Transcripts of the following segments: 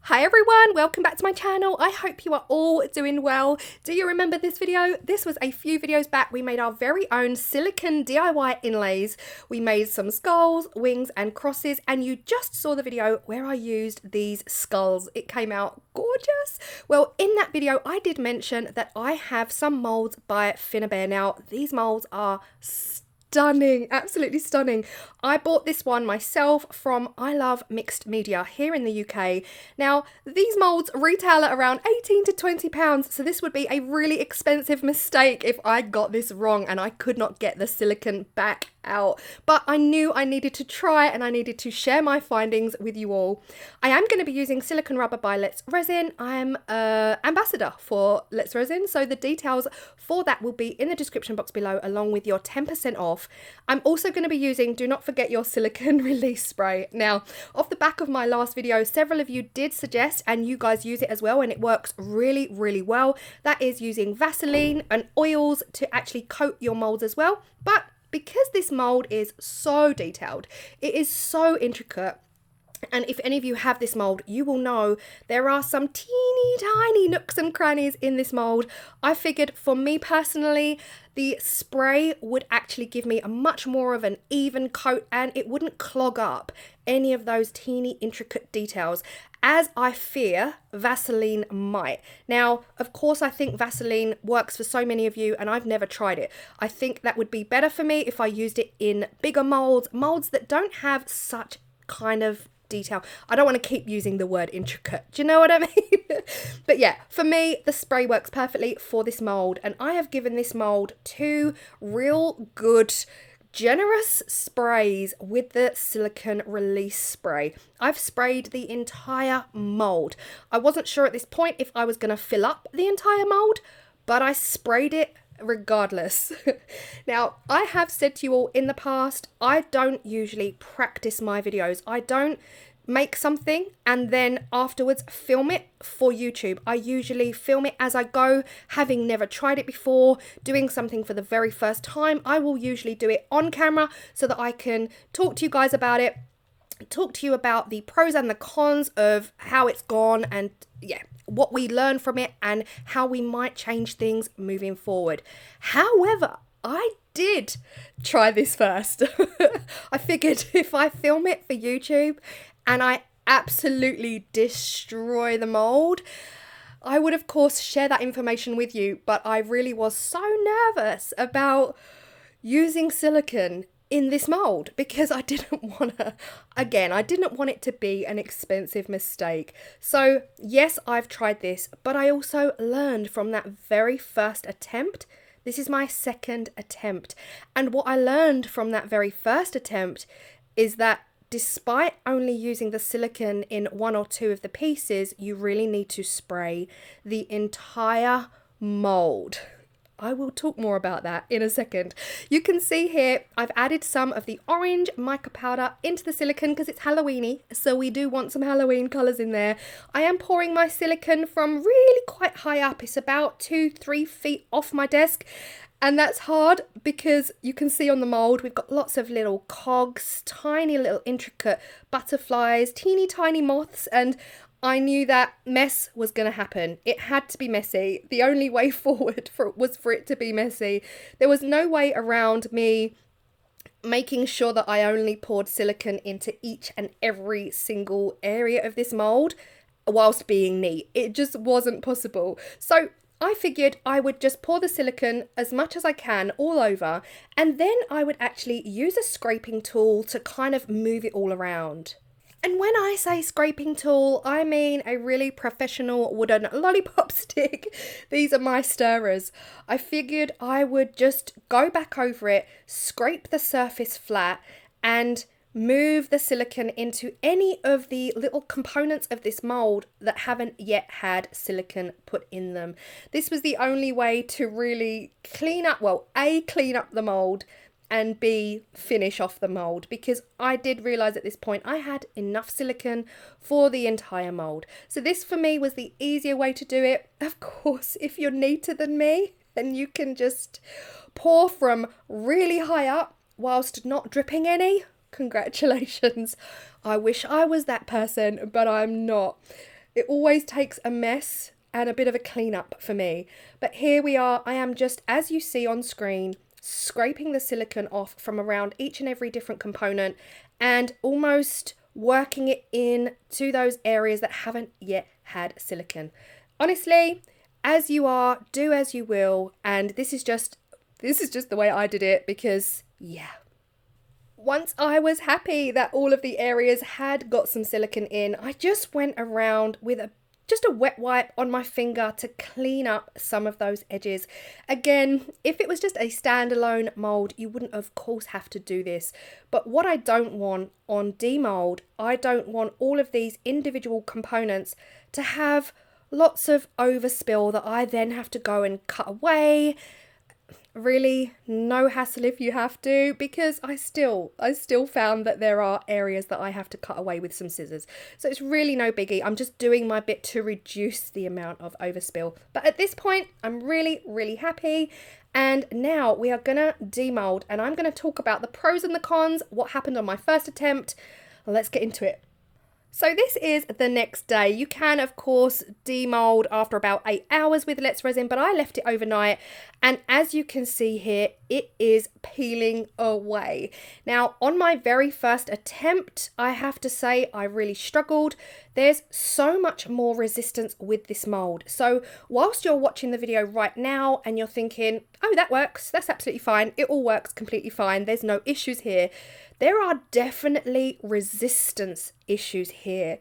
Hi everyone, welcome back to my channel. I hope you are all doing well. Do you remember this video? This was a few videos back. We made our very own silicone DIY inlays. We made some skulls, wings and crosses, and you just saw the video where I used these skulls. It came out gorgeous. Well, in that video I did mention that I have some molds by Finnabair. Now these molds are stunning, absolutely stunning. I bought this one myself from I Love Mixed Media here in the UK. Now, these molds retail at around 18 to 20 pounds, so this would be a really expensive mistake if I got this wrong and I could not get the silicone back out. But I knew I needed to try and I needed to share my findings with you all. I am going to be using Silicone Rubber by Let's Resin. I am an ambassador for Let's Resin, so the details for that will be in the description box below along with your 10% off. I'm also going to be using, do not forget your silicone release spray. Now, off the back of my last video, several of you did suggest and you guys use it as well and it works really, really well. That is using Vaseline and oils to actually coat your molds as well. But because this mold is so detailed, it is so intricate, and if any of you have this mold, you will know there are some teeny tiny nooks and crannies in this mold. I figured for me personally, the spray would actually give me a much more of an even coat and it wouldn't clog up any of those teeny intricate details, as I fear Vaseline might. Now, of course, I think Vaseline works for so many of you and I've never tried it. I think that would be better for me if I used it in bigger molds that don't have such kind of detail. I don't want to keep using the word intricate. Do you know what I mean? But yeah, for me, the spray works perfectly for this mold. And I have given this mold 2 real good, generous sprays with the silicone release spray. I've sprayed the entire mold. I wasn't sure at this point if I was going to fill up the entire mold, but I sprayed it regardless. Now, I have said to you all in the past, I don't usually practice my videos. I don't make something and then afterwards film it for YouTube. I usually film it as I go, having never tried it before, doing something for the very first time. I will usually do it on camera so that I can talk to you guys about it, talk to you about the pros and the cons of how it's gone and yeah, what we learn from it and how we might change things moving forward. However, I did try this first. I figured if I film it for YouTube and I absolutely destroy the mold, I would of course share that information with you, but I really was so nervous about using silicone in this mold because I didn't want it to be an expensive mistake. So yes, I've tried this, but I also learned from that very first attempt. This is my second attempt. And what I learned from that very first attempt is that despite only using the silicone in 1 or 2 of the pieces, you really need to spray the entire mold. I will talk more about that in a second. You can see here I've added some of the orange mica powder into the silicone because it's Halloweeny, so we do want some Halloween colours in there. I am pouring my silicone from really quite high up. It's about 2-3 feet off my desk, and that's hard because you can see on the mould we've got lots of little cogs, tiny little intricate butterflies, teeny tiny moths, and I knew that mess was going to happen. It had to be messy. The only way forward was for it to be messy. There was no way around me making sure that I only poured silicone into each and every single area of this mold whilst being neat. It just wasn't possible. So I figured I would just pour the silicone as much as I can all over, and then I would actually use a scraping tool to kind of move it all around. And when I say scraping tool, I mean a really professional wooden lollipop stick. These are my stirrers. I figured I would just go back over it, scrape the surface flat, and move the silicone into any of the little components of this mold that haven't yet had silicone put in them. This was the only way to really clean up, well, A, clean up the mold, and B, finish off the mold, because I did realise at this point I had enough silicone for the entire mold. So this for me was the easier way to do it. Of course, if you're neater than me, then you can just pour from really high up whilst not dripping any. Congratulations. I wish I was that person, but I'm not. It always takes a mess and a bit of a cleanup for me. But here we are. I am just, as you see on screen, scraping the silicone off from around each and every different component and almost working it in to those areas that haven't yet had silicone. Honestly, as you are, do as you will. And this is just the way I did it because, yeah. Once I was happy that all of the areas had got some silicone in, I just went around with just a wet wipe on my finger to clean up some of those edges. Again, if it was just a standalone mould, you wouldn't of course have to do this. But what I don't want on demould, I don't want all of these individual components to have lots of overspill that I then have to go and cut away. Really, no hassle if you have to, because I still found that there are areas that I have to cut away with some scissors. So it's really no biggie. I'm just doing my bit to reduce the amount of overspill. But at this point, I'm really, really happy. And now we are gonna demold, and I'm gonna talk about the pros and the cons, what happened on my first attempt. Let's get into it. So this is the next day. You can, of course, demold after about 8 hours with Let's Resin, but I left it overnight. And as you can see here, it is peeling away. Now, on my very first attempt, I have to say I really struggled. There's so much more resistance with this mold. So whilst you're watching the video right now and you're thinking, oh, that works, that's absolutely fine. It all works completely fine. There's no issues here. There are definitely resistance issues here.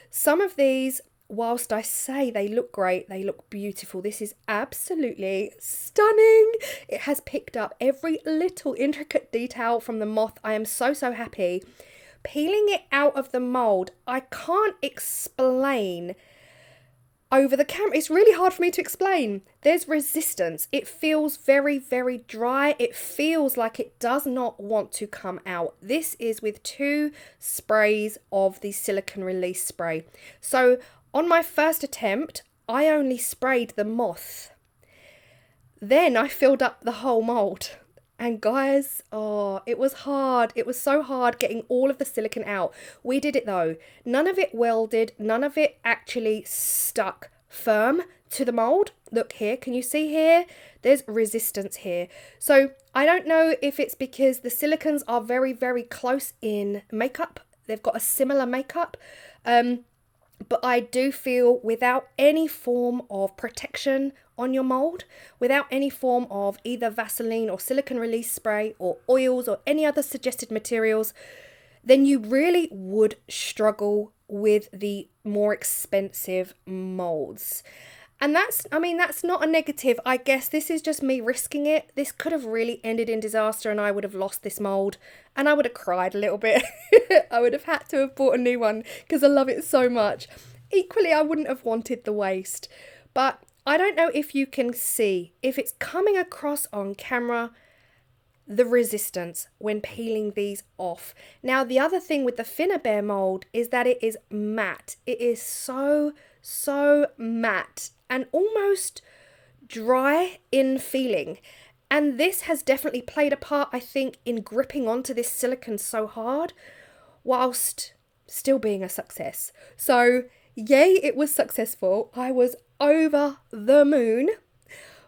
Some of these, whilst I say they look great, they look beautiful. This is absolutely stunning. It has picked up every little intricate detail from the Moth. I am so, so happy. Peeling it out of the mold, I can't explain over the camera. It's really hard for me to explain. There's resistance. It feels very, very dry. It feels like it does not want to come out. This is with 2 sprays of the silicone release spray. So on my first attempt, I only sprayed the Moth. Then I filled up the whole mold. And guys, oh, it was hard. It was so hard getting all of the silicone out. We did it though. None of it welded. None of it actually stuck firm to the mold. Look here, can you see here? There's resistance here. So I don't know if it's because the silicones are very, very close in makeup. They've got a similar makeup. But I do feel without any form of protection on your mold, without any form of either Vaseline or silicone release spray or oils or any other suggested materials, then you really would struggle with the more expensive molds. And that's not a negative. I guess this is just me risking it. This could have really ended in disaster and I would have lost this mold and I would have cried a little bit. I would have had to have bought a new one because I love it so much. Equally, I wouldn't have wanted the waste. But I don't know if you can see, if it's coming across on camera, the resistance when peeling these off. Now, the other thing with the Finnabair mold is that it is matte. It is so matte and almost dry in feeling. And this has definitely played a part, I think, in gripping onto this silicone so hard, whilst still being a success. So, yay, it was successful. I was over the moon.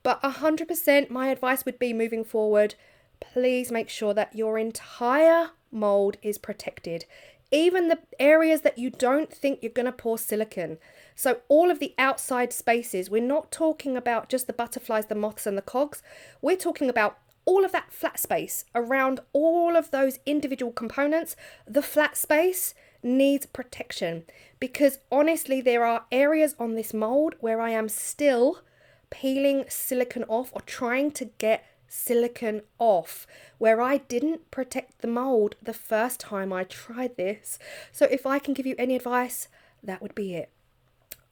But 100% my advice would be moving forward, please make sure that your entire mold is protected. Even the areas that you don't think you're going to pour silicone. So all of the outside spaces, we're not talking about just the butterflies, the moths and the cogs. We're talking about all of that flat space around all of those individual components. The flat space needs protection because honestly, there are areas on this mold where I am still peeling silicone off or trying to get silicone off where I didn't protect the mold the first time I tried this. So if I can give you any advice, that would be it.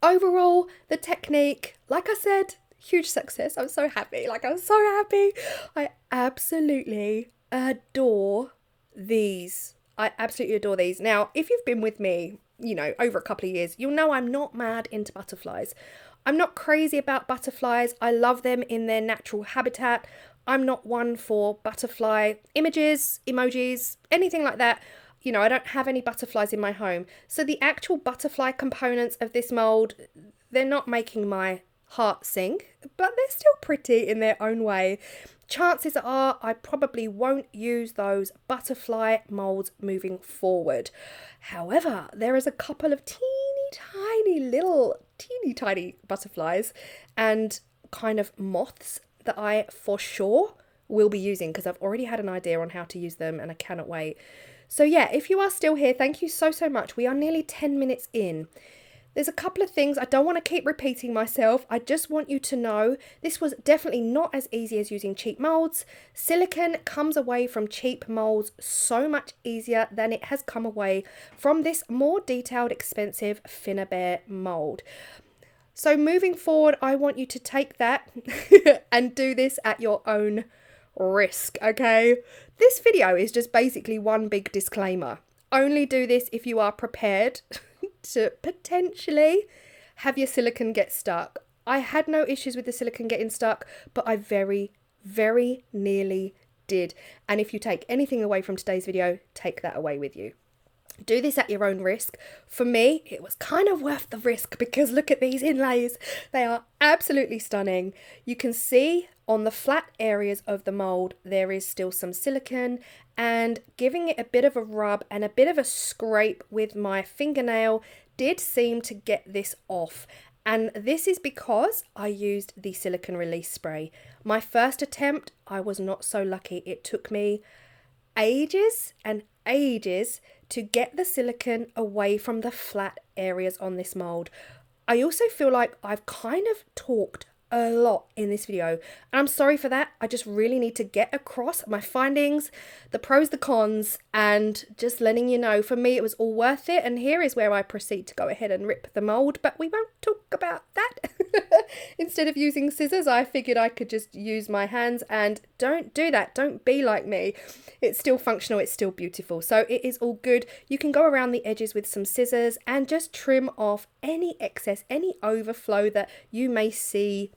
Overall, the technique, like I said, huge success. I'm so happy. I'm so happy. I absolutely adore these. I absolutely adore these. Now, if you've been with me, over a couple of years, you'll know I'm not mad into butterflies. I'm not crazy about butterflies. I love them in their natural habitat. I'm not one for butterfly images, emojis, anything like that. you know, I don't have any butterflies in my home. So the actual butterfly components of this mould, they're not making my heart sing, but they're still pretty in their own way. Chances are I probably won't use those butterfly moulds moving forward. However, there is a couple of teeny tiny butterflies and kind of moths that I for sure will be using, because I've already had an idea on how to use them and I cannot wait. So yeah, if you are still here, thank you so much. We are nearly 10 minutes in. There's a couple of things, I don't want to keep repeating myself. I just want you to know this was definitely not as easy as using cheap moulds. Silicone comes away from cheap moulds so much easier than it has come away from this more detailed, expensive Finnabair mould. So moving forward, I want you to take that and do this at your own risk, okay? This video is just basically one big disclaimer. Only do this if you are prepared to potentially have your silicone get stuck. I had no issues with the silicone getting stuck, but I very nearly did. And if you take anything away from today's video, take that away with you. Do this at your own risk. For me, it was kind of worth the risk, because look at these inlays. They are absolutely stunning. You can see on the flat areas of the mould, there is still some silicone, and giving it a bit of a rub and a bit of a scrape with my fingernail did seem to get this off. And this is because I used the silicone release spray. My first attempt, I was not so lucky. It took me ages and ages to get the silicone away from the flat areas on this mould. I also feel like I've kind of talked a lot in this video, and I'm sorry for that. I just really need to get across my findings, the pros, the cons, and just letting you know, for me it was all worth it. And here is where I proceed to go ahead and rip the mould, but we won't talk about that. Instead of using scissors, I figured I could just use my hands, and don't do that. Don't be like me. It's still functional, it's still beautiful, so it is all good. You can go around the edges with some scissors and just trim off any excess, any overflow that you may see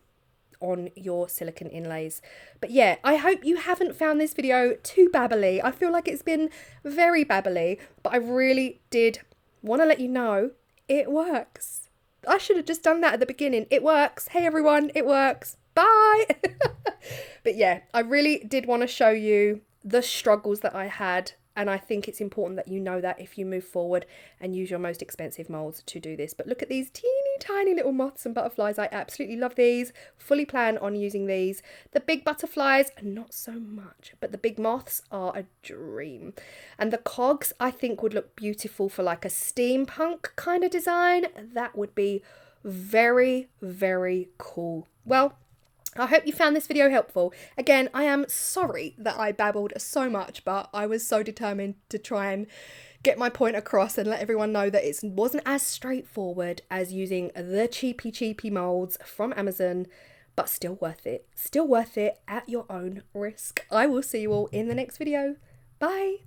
on your silicone inlays. But yeah, I hope you haven't found this video too babbly. I feel like it's been very babbly, but I really did want to let you know it works. I should have just done that at the beginning. It works. Hey everyone, it works. Bye. But yeah, I really did want to show you the struggles that I had, and I think it's important that you know that if you move forward and use your most expensive moulds to do this. But look at these teeny tiny little moths and butterflies. I absolutely love these. Fully plan on using these. The big butterflies, not so much, but the big moths are a dream. And the cogs, I think, would look beautiful for like a steampunk kind of design. That would be very cool. Well, I hope you found this video helpful. Again, I am sorry that I babbled so much, but I was so determined to try and get my point across and let everyone know that it wasn't as straightforward as using the cheapy moulds from Amazon, but still worth it. Still worth it at your own risk. I will see you all in the next video. Bye.